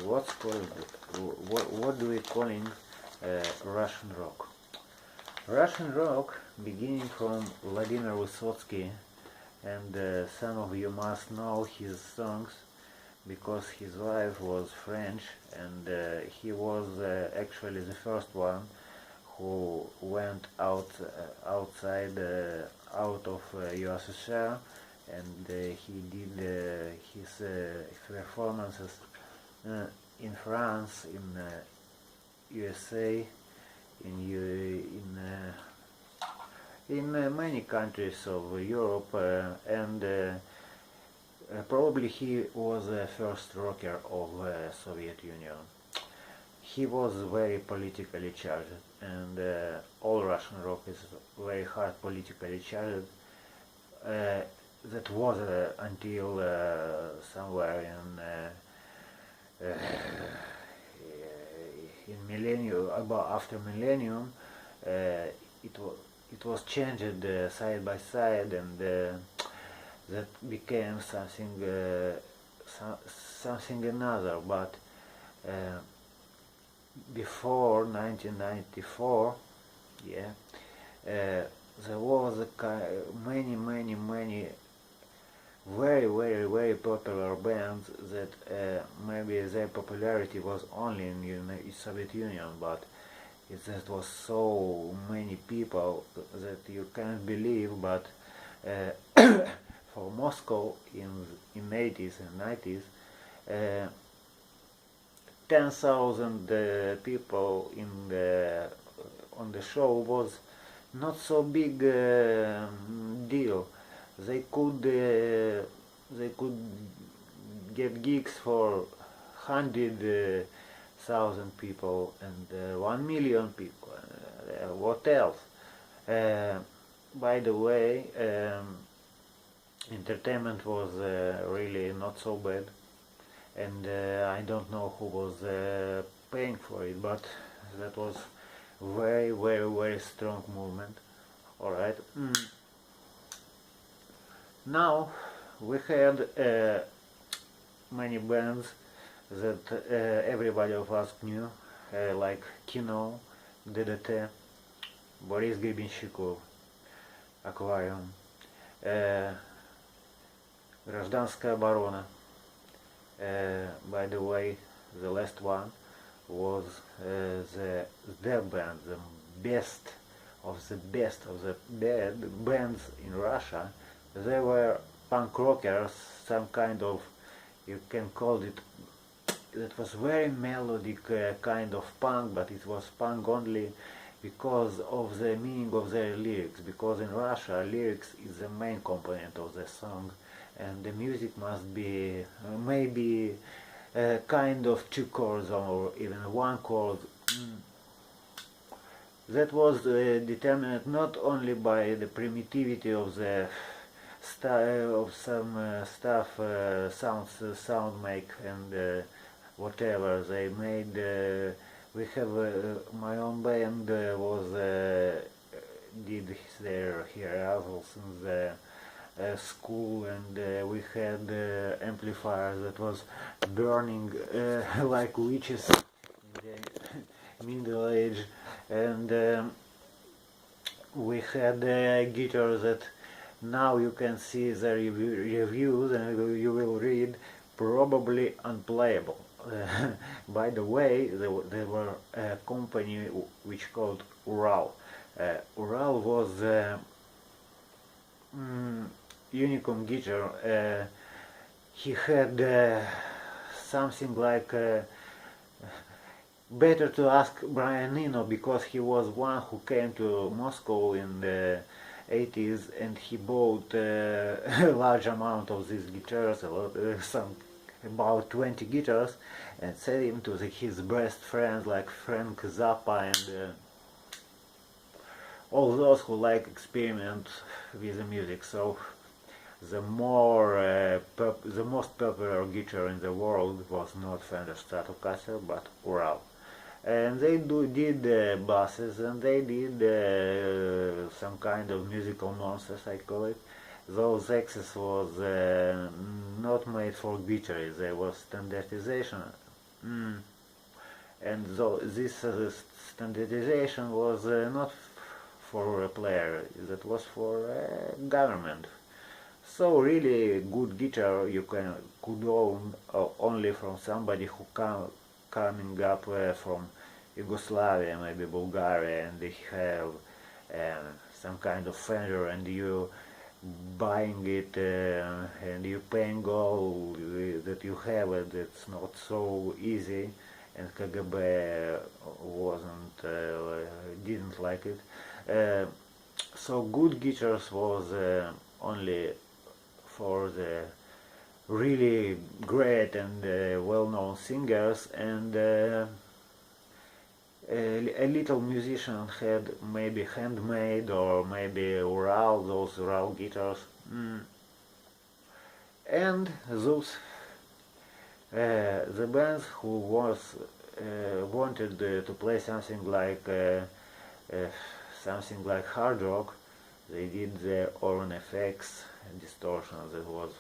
what do we call in Russian rock? Russian rock, beginning from Vladimir Vysotsky, and some of you must know his songs because his wife was French, and he was actually the first one who went outside out of USSR, and he did his performances in France, in USA, in many countries of Europe, and probably he was the first rocker of Soviet Union. He was very politically charged, and all Russian rock is very hard politically charged. That was until somewhere in millennium, about after millennium, it was changed side by side, and that became something another. But before 1994, yeah, there was many very popular bands that maybe their popularity was only in Soviet Union, but that was so many people that you can't believe. But for Moscow in 80s and 90s, 10,000 people on the show was not so big deal. They could get gigs for 100,000 people and 1 million people. What else? By the way, entertainment was really not so bad, and I don't know who was paying for it, but that was very strong movement. All right. Now we had many bands that everybody of us knew, like Kino, DDT, Boris Гребенщиков, Аквариум, Гражданская оборона. By the way, the last one was their band, the best of the bands in Russia. They were punk rockers, some kind of, you can call it, it was very melodic kind of punk, but it was punk only because of the meaning of their lyrics, because in Russia lyrics is the main component of the song, and the music must be maybe kind of 2 chords or even 1 chord. That was determined not only by the primitivity of the of some stuff, sound make and whatever they made. We have my own band was did their rehearsals in the school, and we had amplifiers that was burning like witches in the Middle Age, and we had guitars that now you can see the reviews and you will read probably unplayable. By the way, there were a company which called Ural. Ural was Unicum guitar. He had something like better to ask Brian Eno, because he was one who came to Moscow in the 80s and he bought a large amount of these guitars, about 20 guitars, and sent him to his best friends like Frank Zappa and all those who like experiment with the music. So the most popular guitar in the world was not Fender Stratocaster but Ural. And they did basses, and they did some kind of musical monsters, I call it. Those X's was not made for guitarists, there was standardization Mm. And so this standardization was not for a player, that was for government. So really good guitar you could own only from somebody who coming up from Yugoslavia, maybe Bulgaria, and they have some kind of Fender, and you buying it and you paying all that you have it. It's not so easy, and KGB wasn't didn't like it. Uh, so good guitars was only for the really great and well-known singers, and a little musician had maybe handmade or maybe those Ural guitars. And those the bands who wanted to play something like hard rock, they did their own effects and distortions. It was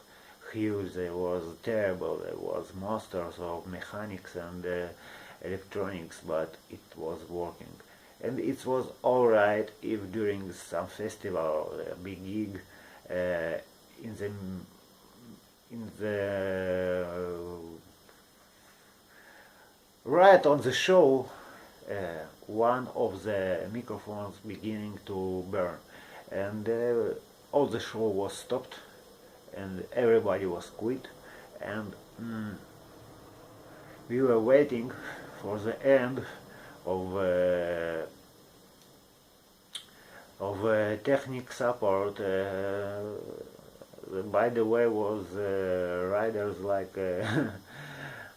huge, it was terrible, it was monsters of mechanics and electronics, but it was working. And it was alright if during some festival, a big gig, in the right on the show, one of the microphones beginning to burn, and all the show was stopped, and everybody was quit, and we were waiting for the end of technic support. By the way, was riders like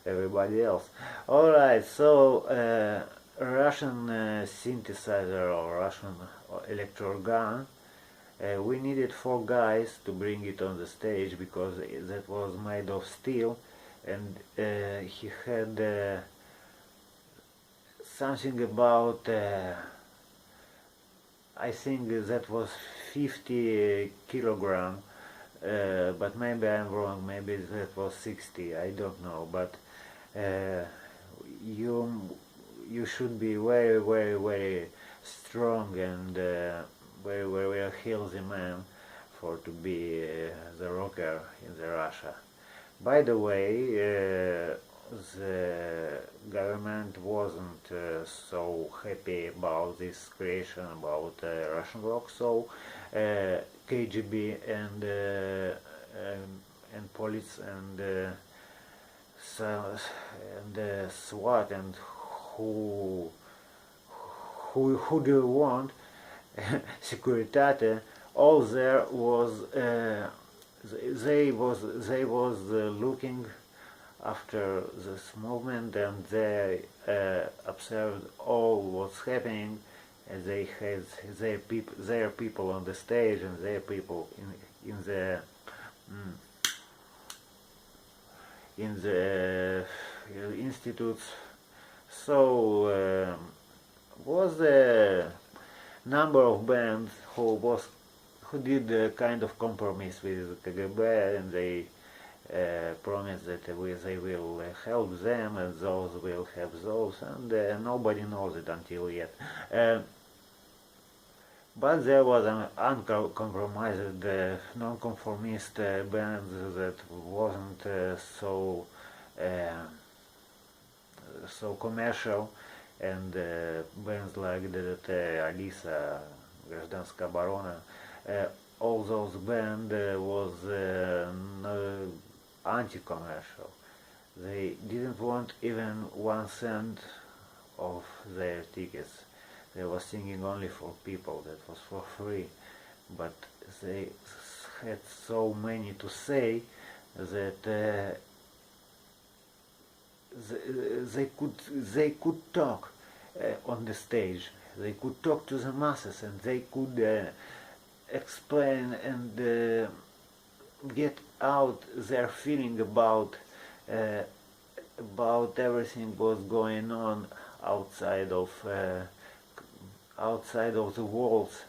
everybody else. Alright, so Russian synthesizer or Russian electro organ. We needed 4 guys to bring it on the stage because that was made of steel, and he had something about I think that was 50 kilogram, but maybe I'm wrong, maybe that was 60, I don't know, but you should be very, very, very strong and very, very healthy man for to be the rocker in the Russia. By the way, the government wasn't so happy about this creation about Russian rock, so KGB and police and SWAT and who do you want Securitate, all there was they was looking after this movement, and they observed all what's happening, and they had their people on the stage and their people in the institutes. So was a number of bands who did a kind of compromise with KGB, and they promised that they will help them, and those will help those, and nobody knows it until yet. But there was an uncompromised, non-conformist band that wasn't so commercial, and bands like DDT, Alisa, Гражданская оборона, all those bands was anti-commercial. They didn't want even 1 cent of their tickets. They were singing only for people, that was for free. But they had so many to say that they could talk on the stage. They could talk to the masses, and they could explain and get out their feeling about everything was going on outside of the walls,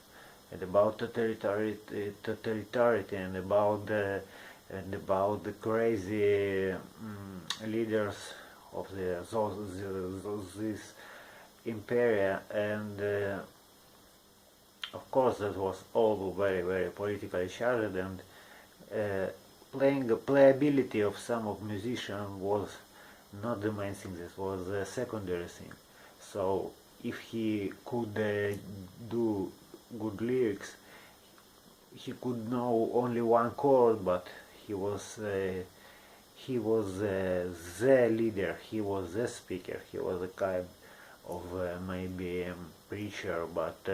and about totalitarian and about the crazy leaders of this imperia, and of course that was all very very politically charged, and playability of some of musicians was not the main thing, this was a secondary thing. So if he could do good lyrics, he could know only one chord, but he was the leader, he was the speaker, he was a kind of maybe preacher, but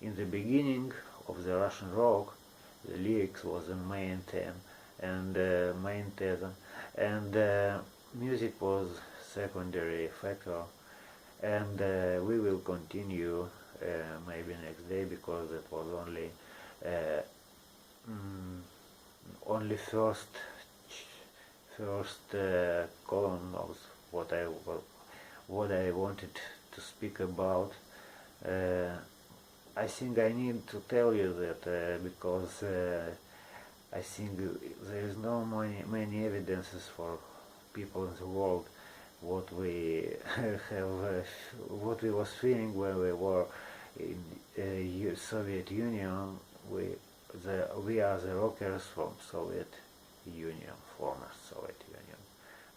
in the beginning of the Russian rock, the lyrics was the main theme and main theme, and music was secondary factor, and we will continue maybe next day, because it was uh, only first column of what I wanted to speak about. I think I need to tell you that because I think there is no many evidences for people in the world what we have, what we was feeling when we were in Soviet Union. We are the rockers from Soviet Union, former Soviet Union.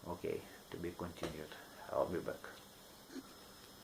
Okay, to be continued. I'll be back.